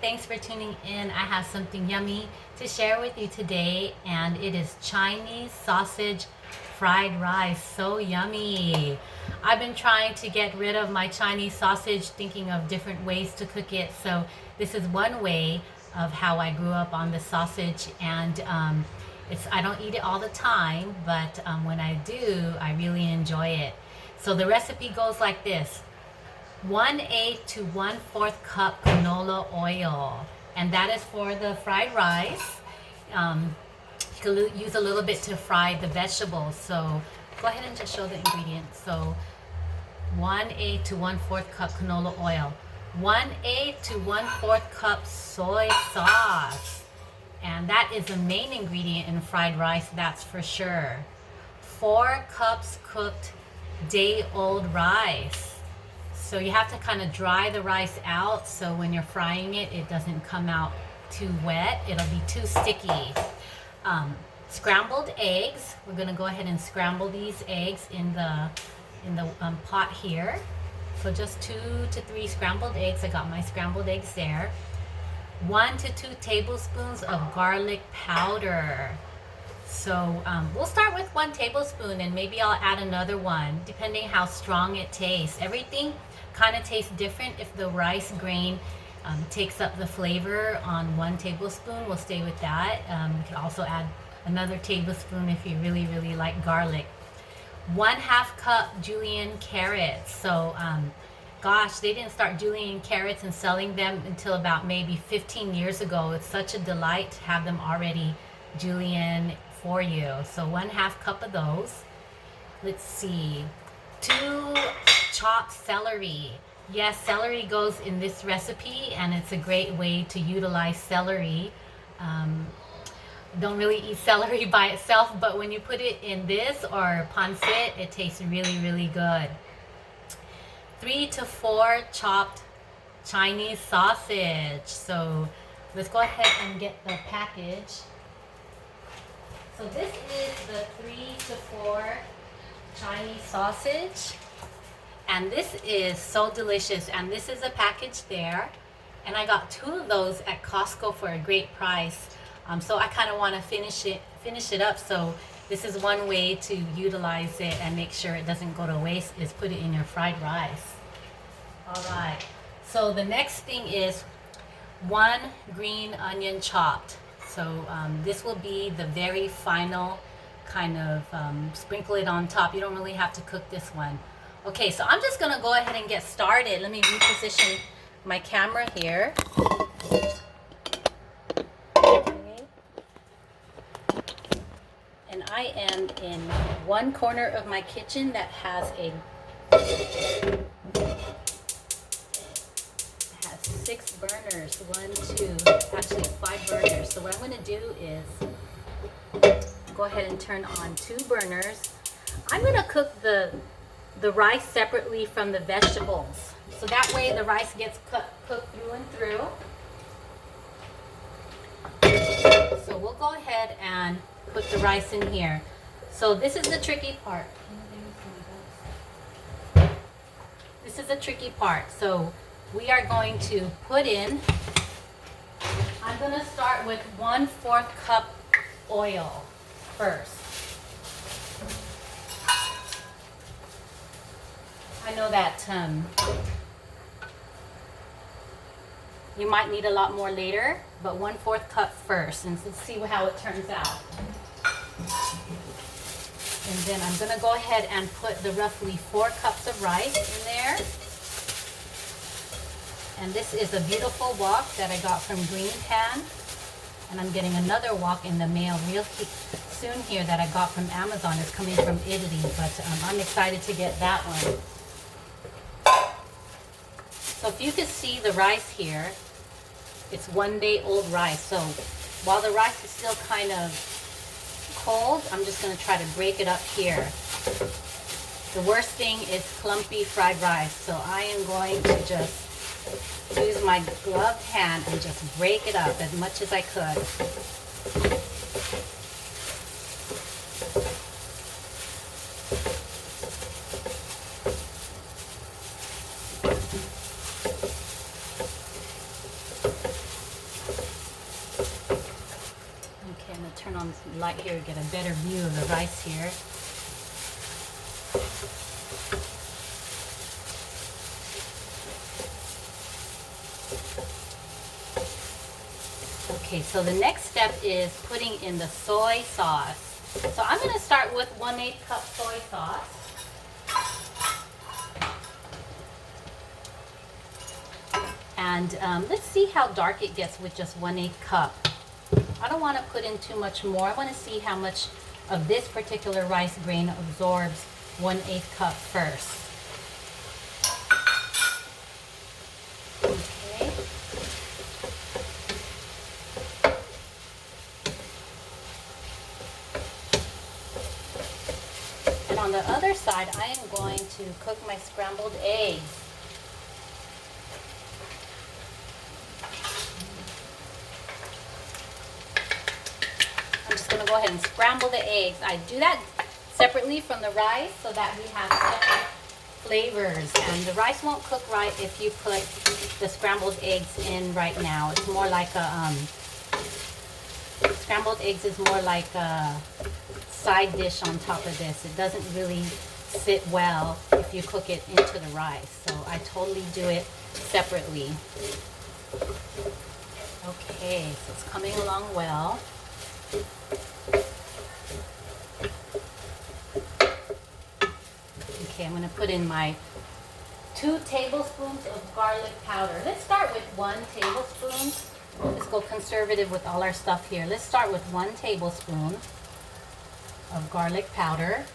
thanks for tuning in. I have something yummy to share with you today, and it is Chinese sausage fried rice. So yummy. I've been trying to get rid of my Chinese sausage, thinking of different ways to cook it. So this is one way of how I grew up on the sausage, and I don't eat it all the time, but when I do, I really enjoy it. So the recipe goes like this: 1/8 to 1/4 cup canola oil, and that is for the fried rice. You can use a little bit to fry the vegetables. So go ahead and just show the ingredients. So 1/8 to 1/4 cup canola oil, 1/8 to 1/4 cup soy sauce, and that is the main ingredient in fried rice, that's for sure. 4 cups cooked day-old rice. So you have to kind of dry the rice out, so when you're frying it, it doesn't come out too wet. It'll be too sticky. Scrambled eggs. We're gonna go ahead and scramble these eggs in the pot here. So just 2 to 3 scrambled eggs. I got my scrambled eggs there. 1 to 2 tablespoons of garlic powder. So we'll start with 1 tablespoon, and maybe I'll add another one depending how strong it tastes. Everything kind of tastes different. If the rice grain takes up the flavor on 1 tablespoon, we'll stay with that. You can also add another tablespoon if you really like garlic. 1/2 cup Julienne carrots. So gosh, they didn't start Julienne carrots and selling them until about maybe 15 years ago. It's such a delight to have them already Julienne for you. So 1/2 cup of those. Let's see, 2 chopped celery. Yes, celery goes in this recipe, and it's a great way to utilize celery. Don't really eat celery by itself, but when you put it in this or pancit, it tastes really good. 3 to 4 chopped Chinese sausage. So let's go ahead and get the package. So this is the 3 to 4 Chinese sausage, and this is so delicious, and this is a package there, and I got 2 of those at Costco for a great price. So I kind of want to finish it up. So this is one way to utilize it and make sure it doesn't go to waste, is put it in your fried rice. All right, so the next thing is 1 green onion chopped. So this will be the very final kind of sprinkle it on top. You don't really have to cook this one. Okay, so I'm just gonna go ahead and get started. Let me reposition my camera here. Okay. And I am in one corner of my kitchen that has 6 burners. 1, 2, actually 5 burners. So what I'm going to do is go ahead and turn on 2 burners. I'm going to cook the rice separately from the vegetables, so that way the rice gets cooked through and through. So we'll go ahead and put the rice in here. So this is the tricky part. This is the tricky part. So we are going to put in, I'm going to start with 1/4 cup oil first. I know that you might need a lot more later, but 1/4 cup first, and let's see how it turns out. And then I'm going to go ahead and put the roughly 4 cups of rice in there. And this is a beautiful wok that I got from Green Pan. And I'm getting another wok in the mail real soon here that I got from Amazon. It's coming from Italy, but I'm excited to get that one. So if you can see the rice here, it's 1-day-old rice. So while the rice is still kind of cold, I'm just going to try to break it up here. The worst thing is clumpy fried rice. So I am going to just use my gloved hand and just break it up as much as I could. on the light here to get a better view of the rice here. Okay, so the next step is putting in the soy sauce. So I'm going to start with 1/8 cup soy sauce. And let's see how dark it gets with just 1/8 cup. I don't want to put in too much more. I want to see how much of this particular rice grain absorbs 1/8 cup first. Okay. And on the other side, I am going to cook my scrambled eggs. Going to go ahead and scramble the eggs. I do that separately from the rice so that we have separate flavors, and the rice won't cook right if you put the scrambled eggs in right now. It's more like a scrambled eggs is more like a side dish on top of this. It doesn't really sit well if you cook it into the rice, so I totally do it separately. Okay, so it's coming along well. Okay, I'm going to put in my 2 tablespoons of garlic powder. Let's start with 1 tablespoon. Let's go conservative with all our stuff here. Let's start with 1 tablespoon of garlic powder.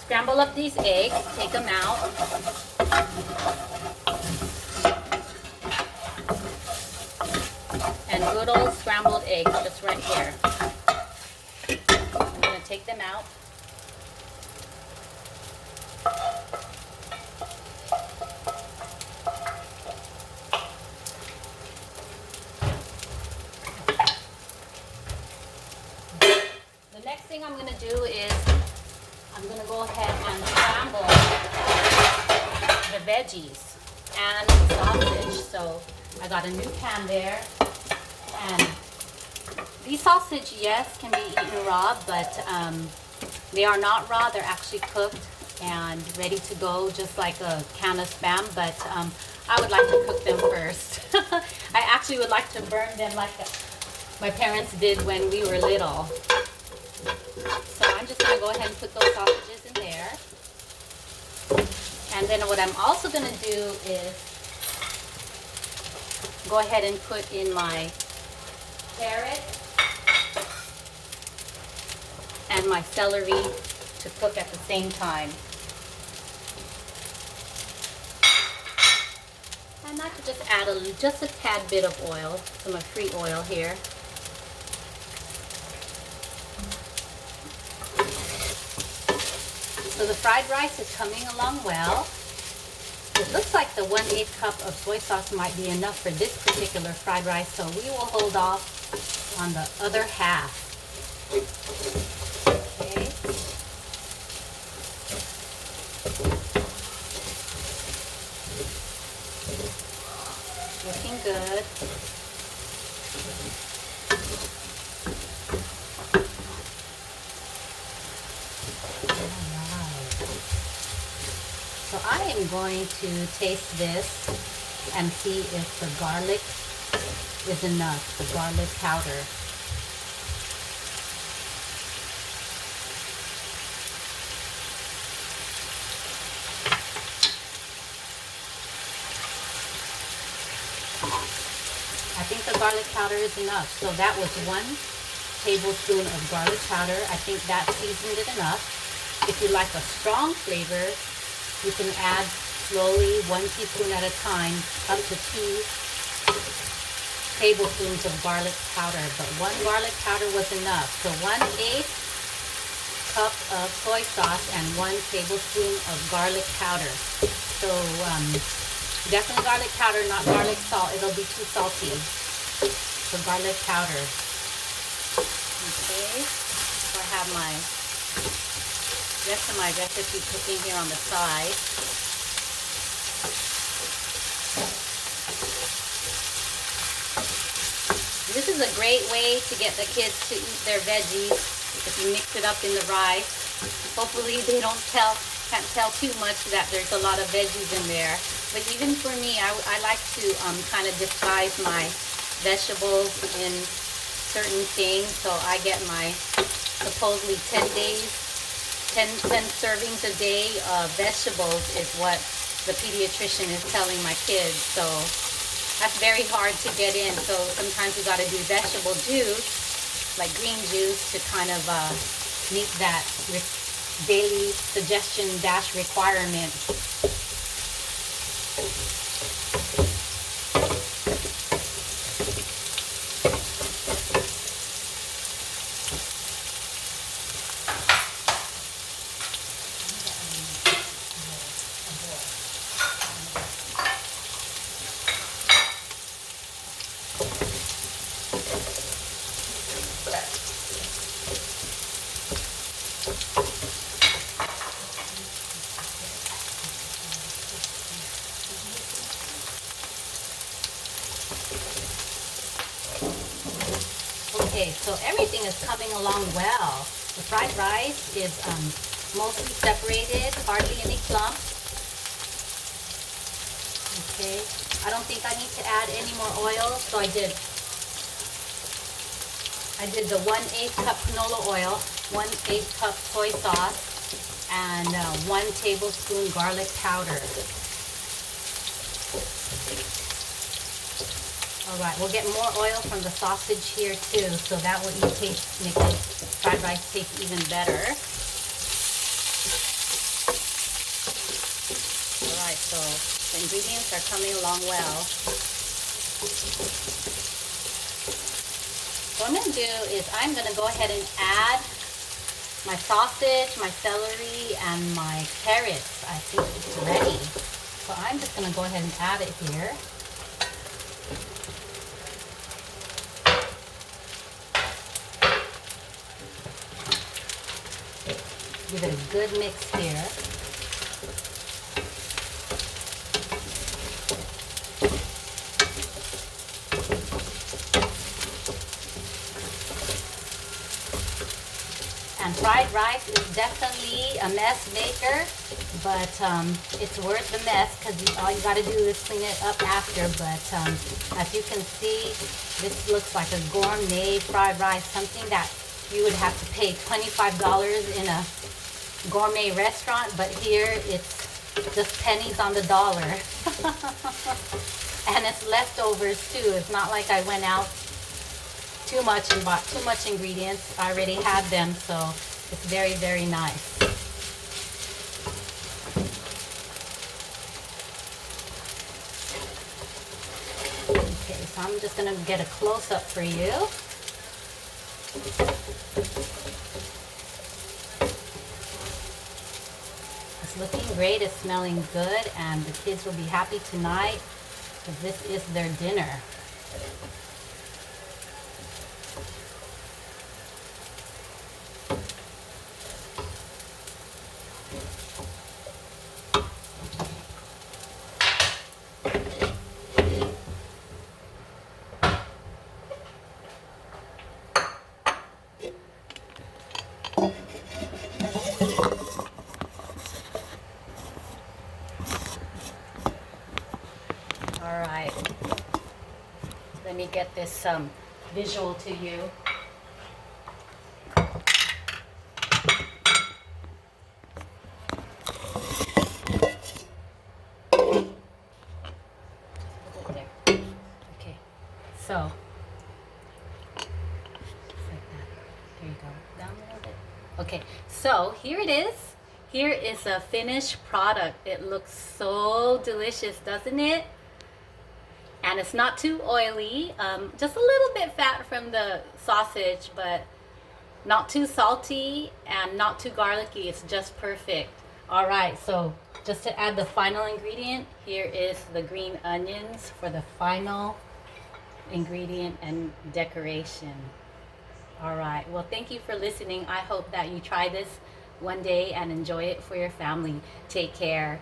Scramble up these eggs, take them out. And good old scrambled eggs just right here. I'm going to take them out. The next thing I'm going to do is I'm going to go ahead and scramble the veggies and the sausage. So I got a new pan there, and these sausage, yes, can be eaten raw, but they are not raw. They're actually cooked and ready to go, just like a can of Spam, but I would like to cook them first. I actually would like to burn them like my parents did when we were little. So I'm just going to go ahead and put those sausages in there. And then what I'm also going to do is go ahead and put in my carrot and my celery to cook at the same time. And I could just add just a tad bit of oil, some free oil here. So the fried rice is coming along well. It looks like the 1/8 cup of soy sauce might be enough for this particular fried rice, so we will hold off on the other half. Okay. Looking good. So I am going to taste this and see if the garlic is enough, the garlic powder. I think the garlic powder is enough. So that was 1 tablespoon of garlic powder. I think that seasoned it enough. If you like a strong flavor, you can add slowly, 1 teaspoon at a time, up to 2 tablespoons of garlic powder. But 1 garlic powder was enough. So 1/8 cup of soy sauce and 1 tablespoon of garlic powder. So So definitely garlic powder, not garlic salt. It'll be too salty. So garlic powder. Okay. So I have my rest of my recipe cooking here on the side. This is a great way to get the kids to eat their veggies if you mix it up in the rice. Hopefully they can't tell too much that there's a lot of veggies in there. But even for me, I like to kind of disguise my vegetables in certain things. So I get my supposedly 10 servings a day of vegetables is what the pediatrician is telling my kids. So that's very hard to get in. So sometimes you got to do vegetable juice, like green juice, to kind of meet that daily suggestion dash requirement. Okay, so everything is coming along well. The fried rice is mostly separated, hardly any clumps. Okay, I don't think I need to add any more oil, so I did the 1/8 cup canola oil, 1/8 cup soy sauce, and 1 tablespoon garlic powder. All right, we'll get more oil from the sausage here too, so that will make the fried rice taste even better. All right, so the ingredients are coming along well. What I'm going to do is I'm going to go ahead and add my sausage, my celery, and my carrots. I think it's ready. So I'm just going to go ahead and add it here. Give it a good mix here. And fried rice is definitely a mess maker, but it's worth the mess because all you got to do is clean it up after. But as you can see, this looks like a gourmet fried rice, something that you would have to pay $25 in a gourmet restaurant, but here it's just pennies on the dollar. And it's leftovers too. It's not like I went out too much and bought too much ingredients. I already had them, so it's very, very nice. Okay, so I'm just gonna get a close-up for you. It's looking great, it's smelling good, and the kids will be happy tonight because this is their dinner. All right, let me get this visual to you. Put it there. Okay, so just like that. Here you go. Down a little bit. Okay, so here it is. Here is a finished product. It looks so delicious, doesn't it? And it's not too oily, just a little bit fat from the sausage, but not too salty and not too garlicky. It's just perfect. All right, so just to add the final ingredient, here is the green onions for the final ingredient and decoration. All right. Well, thank you for listening. I hope that you try this one day and enjoy it for your family. Take care.